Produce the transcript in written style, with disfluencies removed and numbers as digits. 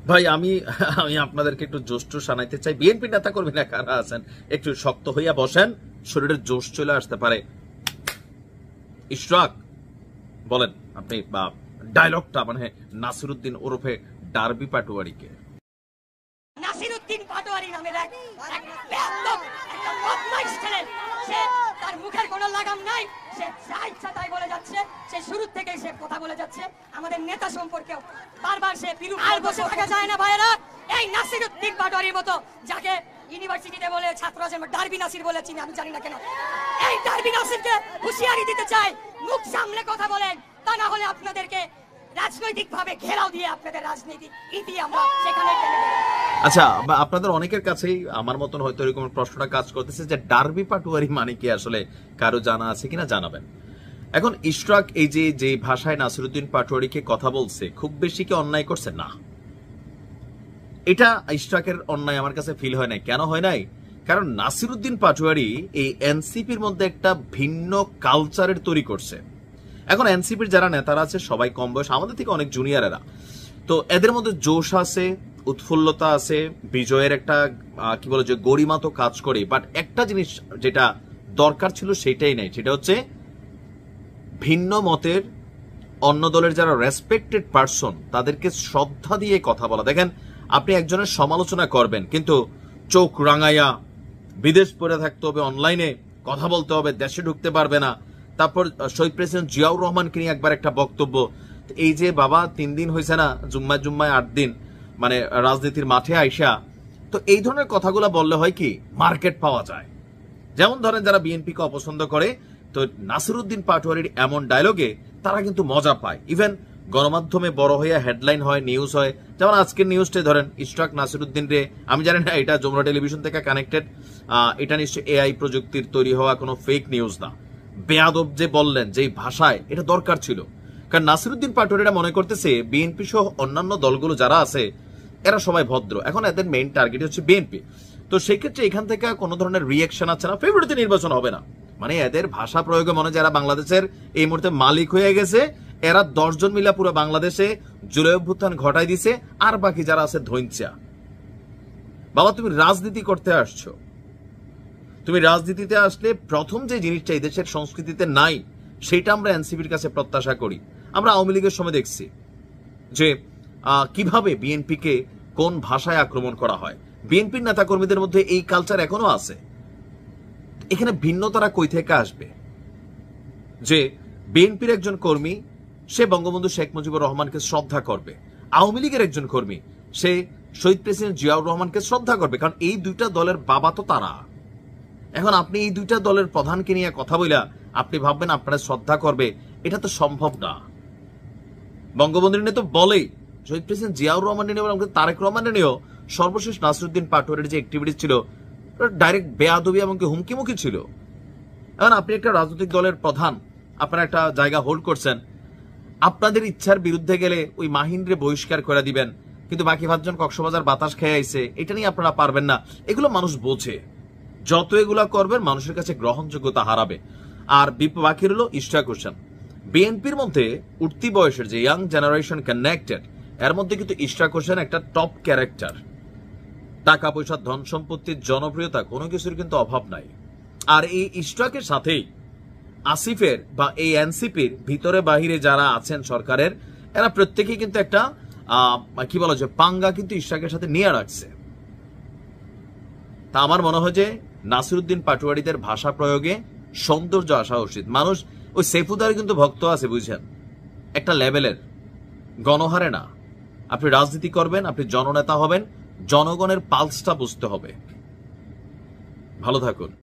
ভাই আমি আমি আপনাদেরকে একটু জোশ টোশ আনাইতে চাই। বিএনপি নেতা কর্মীরা কারা আছেন একটু শক্ত হইয়া বসেন, শরীরের জোশ চলে আসতে পারে। ইশরাক বলেন আপনি বা ডায়লগটা মানে নাসিরউদ্দিন ওরফে ডার্বি পাটোয়ারিকে। নাসিরউদ্দিন পাটোয়ারি নামের এক বেয়াদব একটা বদমাইশ ছেলে, সে তার মুখের কোনো লাগাম নাই, সে যা ইচ্ছা তাই বলে যাচ্ছে, সে শুরু থেকেই সে কথা বলে যাচ্ছে আমাদের নেতা সম্পর্কেও বারবার সে বিরূপ। আর বসে থাকা যায় না ভাইয়েরা, এই নাসিরউদ্দিন পাটোয়ারির মতো যাকে ইউনিভার্সিটিতে বলে ছাত্র আছে ডার্বি নাসির বলে চিনি, আমি জানি না কেন, এই ডার্বি নাসিরকে হুঁশিয়ারি দিতে চাই, মুখ সামলে কথা বলেন, তা না হলে আপনাদেরকে রাজনৈতিকভাবে ঘেরাও দিয়ে আপনাদের রাজনীতি ইতি আমরা সেখানে ফেলে দেব। আচ্ছা, আপনাদের অনেকের কাছেই আমার মতন হয়তো এরকম প্রশ্নটা কাজ করতেছে যে ডার্বি পাটোয়ারি মানে কি, আসলে কারো জানা আছে কিনা জানাবেন। এখন ইশরাক এই যে ভাষায় নাসিরউদ্দিন পাটোয়ারিকে কথা বলছে, খুব বেশি কি অন্যায় করছে? না, এটা ইশরাকের অন্যায় আমার কাছে ফিল হয় নাই। কেন হয় নাই? কারণ নাসিরউদ্দিন পাটোয়ারি এই এনসিপির মধ্যে একটা ভিন্ন কালচারের তৈরি করছে। এখন এনসিপির যারা নেতারা আছে সবাই কম বয়স, আমাদের থেকে অনেক জুনিয়রেরা, তো এদের মধ্যে জোশ আছে, উৎফুল্লতা আছে, বিজয়ের একটা কি বলে যে গরিমা তো কাজ করে, বাট একটা জিনিস যেটা দরকার ছিল সেটাই নাই, সেটা হচ্ছে ভিন্ন মতের অন্য দলের যারা রেসপেক্টেড পারসন তাদেরকে শ্রদ্ধা দিয়ে কথা বলা। দেখেন, আপনি একজনের সমালোচনা করবেন কিন্তু চোখ রাঙাইয়া বিদেশ পড়ে থাকতে হবে, অনলাইনে কথা বলতে হবে, দেশে ঢুকতে পারবে না। তারপর শহীদ প্রেসিডেন্ট জিয়াউর রহমানকে নিয়ে একবার একটা বক্তব্য, এই যে বাবা 3 দিন হয়েছে না, জুম্মায় 8 দিন মানে রাজনীতির মাঠে আইসা, তো এই ধরনের কথাগুলো বললে হয় কি মার্কেট পাওয়া যায়। যেমন ধরেন যারা বিএনপিকে অপছন্দ করে, তো নাসিরউদ্দিন পাটোয়ারির এমন ডায়লগে তারা কিন্তু মজা পায়। ইভেন গণমাধ্যমে বড় হইয়া হেডলাইন হয়, নিউজ হয়। যেমন আজকের নিউজটাই ধরেন, ইশরাক নাসিরউদ্দিন রে, আমি জানি না এটা যমুনা টেলিভিশন থেকে কানেক্টেড, এটা নিশ্চয়ই এআই প্রযুক্তির তৈরি হওয়া কোনো ফেক নিউজ না। বেয়াদব যে বললেন যে ভাষায়, এটা দরকার ছিল। কারণ নাসিরউদ্দিন পাটোয়ারিরা মনে করতেছে বিএনপি সহ অন্যান্য দলগুলো যারা আছে এরা সবাই ভদ্র, এখন এদের মেইন টার্গেট হচ্ছে বিএনপি। তো সেই ক্ষেত্রে এখান থেকে কোনো ধরনের রিয়েকশন আছে না, ফেব্রুয়ারিতে নির্বাচন হবে না, মানে এদের ভাষা প্রয়োগে মনে যারা বাংলাদেশের এই মুহূর্তে মালিক হয়ে গেছে, এরা 10 জন মিলা পুরো বাংলাদেশে জুলাই অভ্যুত্থান ঘটাই দিছে, আর বাকি যারা আছে ধৈঞ্চা। বাবা, তুমি রাজনীতি করতে আসছো, তুমি রাজনীতিতে আসলে প্রথম যে জিনিসটা এই দেশের সংস্কৃতিতে নাই সেটা আমরা এনসিপির কাছে প্রত্যাশা করি। আমরা আওয়ামী লীগের সময় দেখছি যে কিভাবে বিএনপিকে কোন ভাষায় আক্রমণ করা হয়। বিএনপির নেতা কর্মীদের মধ্যে এই কালচার এখনো আছে। এখানে ভিন্নতারা কই থেকে আসবে? যে বিএনপির একজন কর্মী সে বঙ্গবন্ধু শেখ মুজিবুর রহমানকে শ্রদ্ধা করবে, আওয়ামী লীগের একজন কর্মী সে শহীদ প্রেসিডেন্ট জিয়াউর রহমানকে শ্রদ্ধা করবে, কারণ এই দুইটা দলের বাবা তো তারা। এখন আপনি এই দুইটা দলের প্রধানকে নিয়ে কথা বইলা আপনি ভাববেন আপনারা শ্রদ্ধা করবে, এটা তো সম্ভব না। বঙ্গবন্ধু নিয়ে তো বলেই, শহীদ প্রেসিডেন্ট জিয়াউর রহমান নিয়ে, তারেক রহমানের নিয়েও সর্বশেষ নাসিরউদ্দিন পাটোয়ারির যে অ্যাক্টিভিটি ছিল ডাইরেক্ট বেয়াদবি এবং হুমকিমুখী ছিল। এখন আপনি একটা রাজনৈতিক দলের প্রধান, আপনারা একটা জায়গা হোল্ড করছেন, আপনাদের ইচ্ছার বিরুদ্ধে গেলে ওই মাহিন্দ্রে বহিষ্কার করে দিবেন, কিন্তু বাকি 5 জন কক্সবাজার বাতাস খেয়ে আইছে, এটা নিয়ে আপনারা পারবেন না। এগুলো মানুষ বোঝে, যত এগুলা করবেন মানুষের কাছে গ্রহণযোগ্যতা হারাবে। আর বাকি হলো ইশরাক হোসেন। বিএনপির মধ্যে উঠতি বয়সের যে ইয়াং জেনারেশন কানেক্টেড, এর মধ্যে কিন্তু ইশরাক হোসেন একটা টপ ক্যারেক্টার। টাকা পয়সা, ধন সম্পত্তির, জনপ্রিয়তা, কোনো কিছুর কিন্তু অভাব নাই। আর এই ইশরাকের সাথেই আসিফের বা এই এনসিপির ভিতরে বাহিরে যারা আছেন সরকারের, এরা প্রত্যেকেই কিন্তু একটা কি বলা যায় পাঙ্গা কিন্তু ইশরাকের সাথে নিয়ে রাখছে। তা আমার মনে হয় যে নাসিরউদ্দিন পাটোয়ারিদের ভাষা প্রয়োগে সৌন্দর্য আসা উচিত। মানুষ ওই সেফুদার কিন্তু ভক্ত আছে, বুঝছেন, একটা লেভেলের, গণহারে না। আপনি রাজনীতি করবেন, আপনি জননেতা হবেন, জনগণের পালসটা বুঝতে হবে। ভালো থাকুন।